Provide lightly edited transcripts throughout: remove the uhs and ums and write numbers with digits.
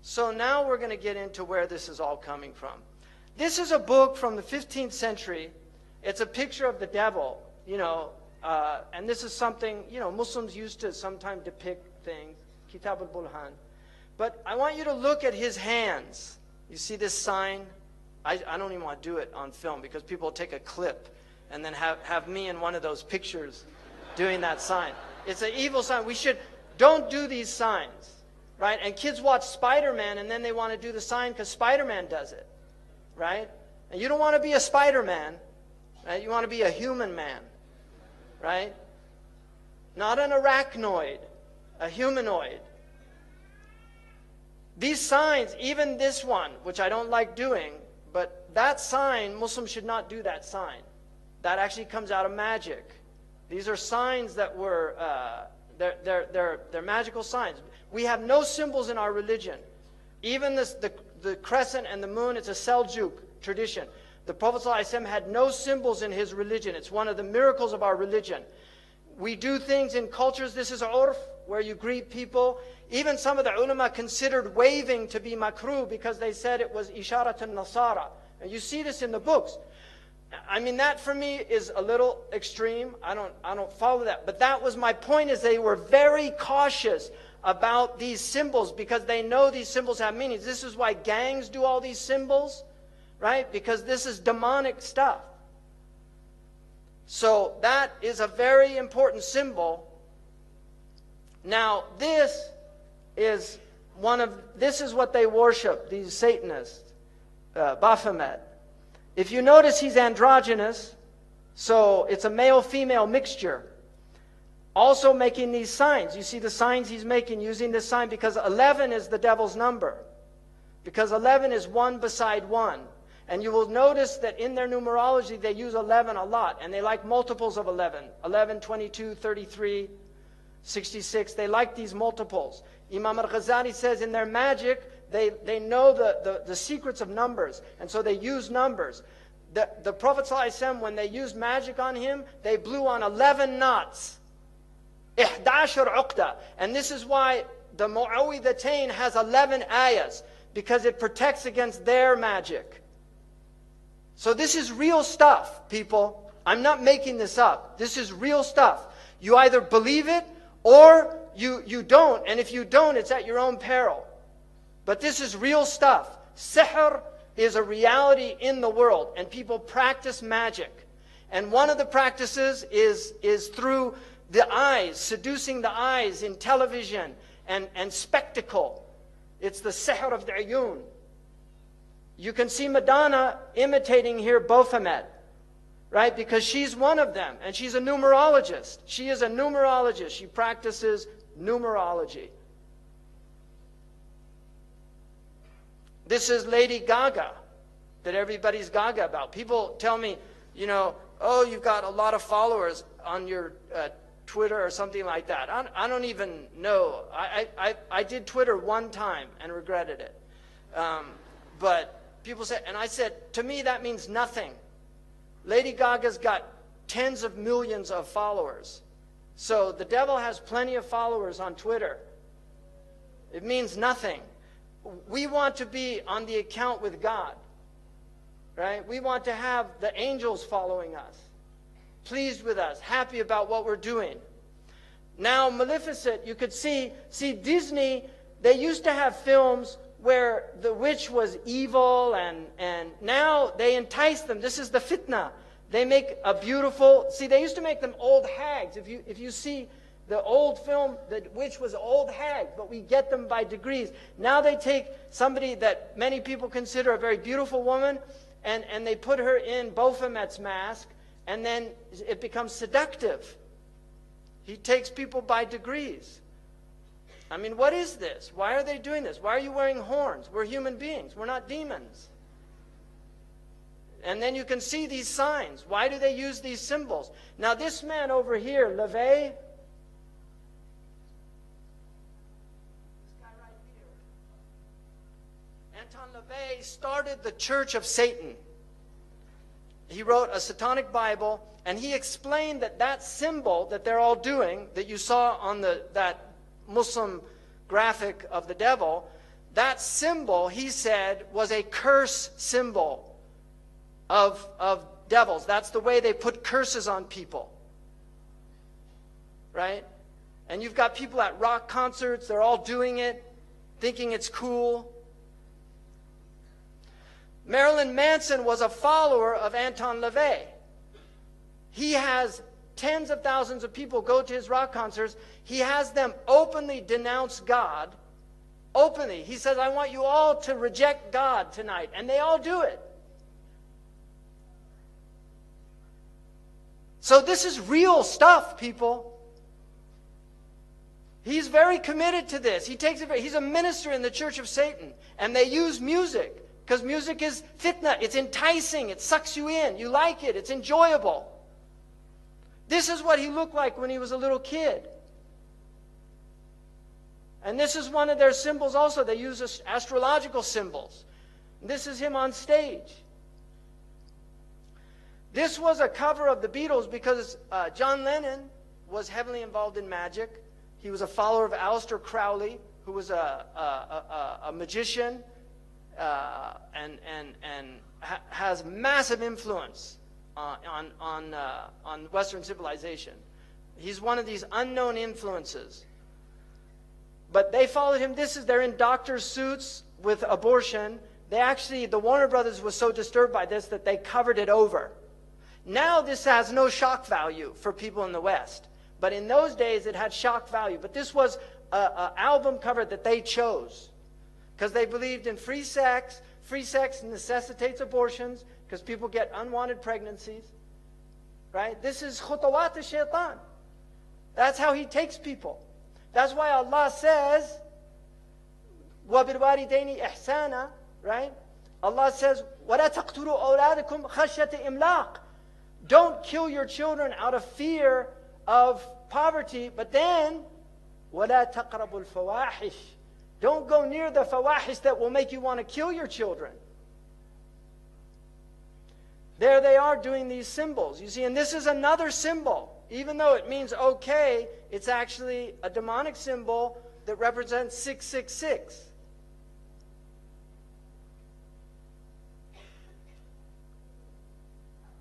So now we're going to get into where this is all coming from. This is a book from the 15th century. It's a picture of the devil, and this is something, Muslims used to sometimes depict things, Kitab al-Bulhan. But I want you to look at his hands. You see this sign? I don't even want to do it on film because people will take a clip and then have me in one of those pictures doing that sign. It's an evil sign. Don't do these signs, right? And kids watch Spider-Man and then they want to do the sign because Spider-Man does it, right? And you don't want to be a Spider-Man, right? You want to be a human man, right? Not an arachnoid, a humanoid. These signs, even this one, which I don't like doing, but that sign, Muslims should not do that sign. That actually comes out of magic. These are signs that were, they're magical signs. We have no symbols in our religion. Even the crescent and the moon, it's a Seljuk tradition. The Prophet ﷺ had no symbols in his religion. It's one of the miracles of our religion. We do things in cultures, this is urf, where you greet people. Even some of the ulama considered waving to be makruh because they said it was isharat al-nasara. And you see this in the books. I mean, that for me is a little extreme. I don't follow that. But that was my point, is they were very cautious about these symbols because they know these symbols have meanings. This is why gangs do all these symbols, right? Because this is demonic stuff. So that is a very important symbol. Now, this is what they worship, these Satanists, Baphomet. If you notice, he's androgynous, so it's a male-female mixture. Also making these signs. You see the signs he's making using this sign because 11 is the devil's number. Because 11 is 1 beside 1. And you will notice that in their numerology, they use 11 a lot. And they like multiples of 11. 11, 22, 33, 66. They like these multiples. Imam al-Ghazali says in their magic, they know the secrets of numbers. And so they use numbers. The Prophet ﷺ, when they used magic on him, they blew on 11 knots. 11 uqda. And this is why the Mu'awwidhatayn has 11 ayahs. Because it protects against their magic. So this is real stuff, people. I'm not making this up. This is real stuff. You either believe it or you don't. And if you don't, it's at your own peril. But this is real stuff. Sihr is a reality in the world. And people practice magic. And one of the practices is through the eyes, seducing the eyes in television and spectacle. It's the sihr of the ayun. You can see Madonna imitating here Baphomet, right? Because she's one of them, and she's a numerologist. She is a numerologist. She practices numerology. This is Lady Gaga, that everybody's gaga about. People tell me, oh, you've got a lot of followers on your Twitter or something like that. I don't even know. I did Twitter one time and regretted it. But people say, and I said, to me that means nothing. Lady Gaga's got tens of millions of followers. So the devil has plenty of followers on Twitter. It means nothing. We want to be on the account with God, right? We want to have the angels following us, pleased with us, happy about what we're doing. Now, Maleficent, you could see Disney, they used to have films where the witch was evil, and now they entice them. This is the fitna. They make a beautiful, they used to make them old hags. If you see the old film, the witch was old hag, but we get them by degrees. Now they take somebody that many people consider a very beautiful woman, and they put her in Baphomet's mask, and then it becomes seductive. He takes people by degrees. I mean, what is this? Why are they doing this? Why are you wearing horns? We're human beings. We're not demons. And then you can see these signs. Why do they use these symbols? Now this man over here, LaVey, Anton LaVey started the Church of Satan. He wrote a satanic Bible, and he explained that symbol that they're all doing, that you saw on that Muslim graphic of the devil, that symbol, he said, was a curse symbol of devils. That's the way they put curses on people. Right? And you've got people at rock concerts, they're all doing it, thinking it's cool. Marilyn Manson was a follower of Anton LaVey. He has tens of thousands of people go to his rock concerts. He has them openly denounce God. Openly. He says, I want you all to reject God tonight. And they all do it. So this is real stuff, people. He's very committed to this. He's a minister in the Church of Satan. And they use music. Because music is fitna. It's enticing. It sucks you in. You like it. It's enjoyable. This is what he looked like when he was a little kid. And this is one of their symbols also. They use astrological symbols. This is him on stage. This was a cover of the Beatles because John Lennon was heavily involved in magic. He was a follower of Aleister Crowley, who was a magician and has massive influence on Western civilization. He's one of these unknown influences. But they followed him. They're in doctor's suits with abortion. The Warner Brothers was so disturbed by this that they covered it over. Now this has no shock value for people in the West. But in those days it had shock value. But this was an album cover that they chose. Because they believed in free sex. Free sex necessitates abortions because people get unwanted pregnancies. Right? This is khutawat al-shaytan. That's how he takes people. That's why Allah says, وَبِالْوَالِدَيْنِ إِحْسَانًا, right? Allah says, وَلَا تَقْتُلُوا أَوْلَادَكُمْ خَشْيَةَ إِمْلَاقٍ. Don't kill your children out of fear of poverty, but then, وَلَا تَقْرَبُوا الْفَوَاحِشِ. Don't go near the fawahish that will make you want to kill your children. There they are doing these symbols. You see, and this is another symbol. Even though it means okay, it's actually a demonic symbol that represents 666.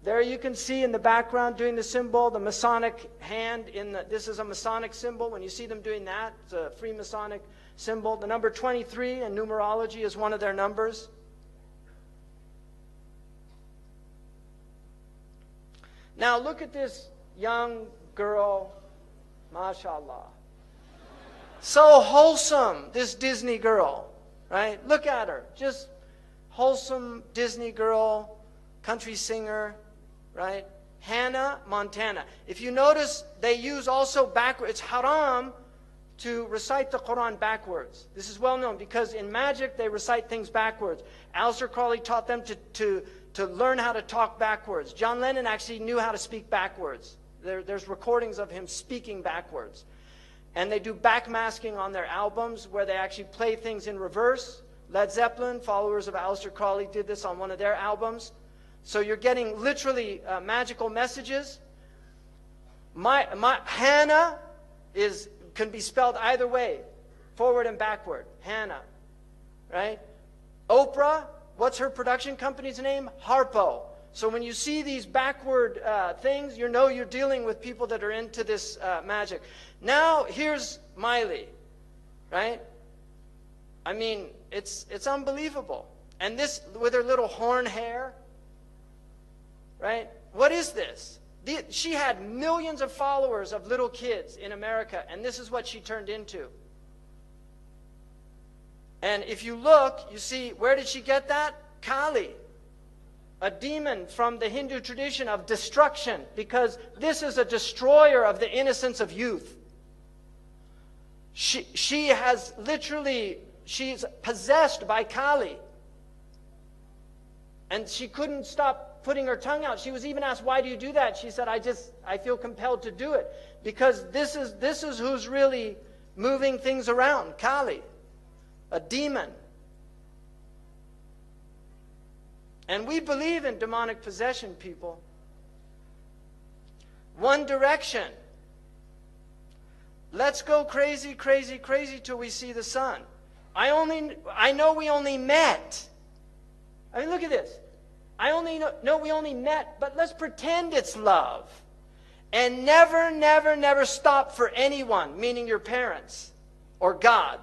There you can see in the background doing the symbol, the Masonic hand. This is a Masonic symbol. When you see them doing that, it's a Freemasonic symbol. The number 23 in numerology is one of their numbers. Now look at this young girl, mashallah. So wholesome, this Disney girl, right? Look at her. Just wholesome Disney girl, country singer, right? Hannah Montana. If you notice, they use also backwards. It's haram to recite the Quran backwards. This is well known because in magic they recite things backwards. Aleister Crowley taught them to learn how to talk backwards. John Lennon actually knew how to speak backwards. There's recordings of him speaking backwards. And they do backmasking on their albums where they actually play things in reverse. Led Zeppelin, followers of Aleister Crowley, did this on one of their albums. So you're getting literally magical messages. Hannah can be spelled either way, forward and backward. Hannah, right? Oprah, what's her production company's name? Harpo. So when you see these backward things, you know you're dealing with people that are into this magic. Now, here's Miley, right? I mean, it's unbelievable. And this, with her little horn hair, right? What is this? She had millions of followers of little kids in America, and this is what she turned into. And if you look, you see, where did she get that? Kali. A demon from the Hindu tradition of destruction, because this is a destroyer of the innocence of youth. She has literally, she's possessed by Kali. And she couldn't stop putting her tongue out. She was even asked, why do you do that? She said, I feel compelled to do it. Because this is who's really moving things around, Kali, a demon. And we believe in demonic possession, people. One direction. Let's go crazy, crazy, crazy till we see the sun. I know we only met. I mean, look at this. I only know we only met, but let's pretend it's love. And never, never, never stop for anyone, meaning your parents or God.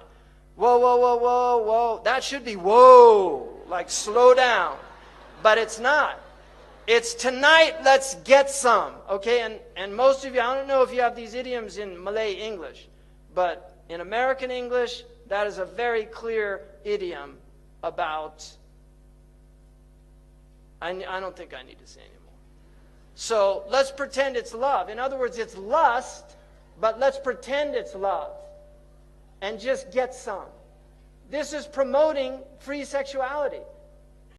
Whoa, whoa, whoa, whoa, whoa. That should be whoa, like slow down. But it's not. It's tonight, let's get some. Okay, and most of you, I don't know if you have these idioms in Malay English, but in American English, that is a very clear idiom about, I don't think I need to say anymore. So let's pretend it's love. In other words, it's lust, but let's pretend it's love and just get some. This is promoting free sexuality.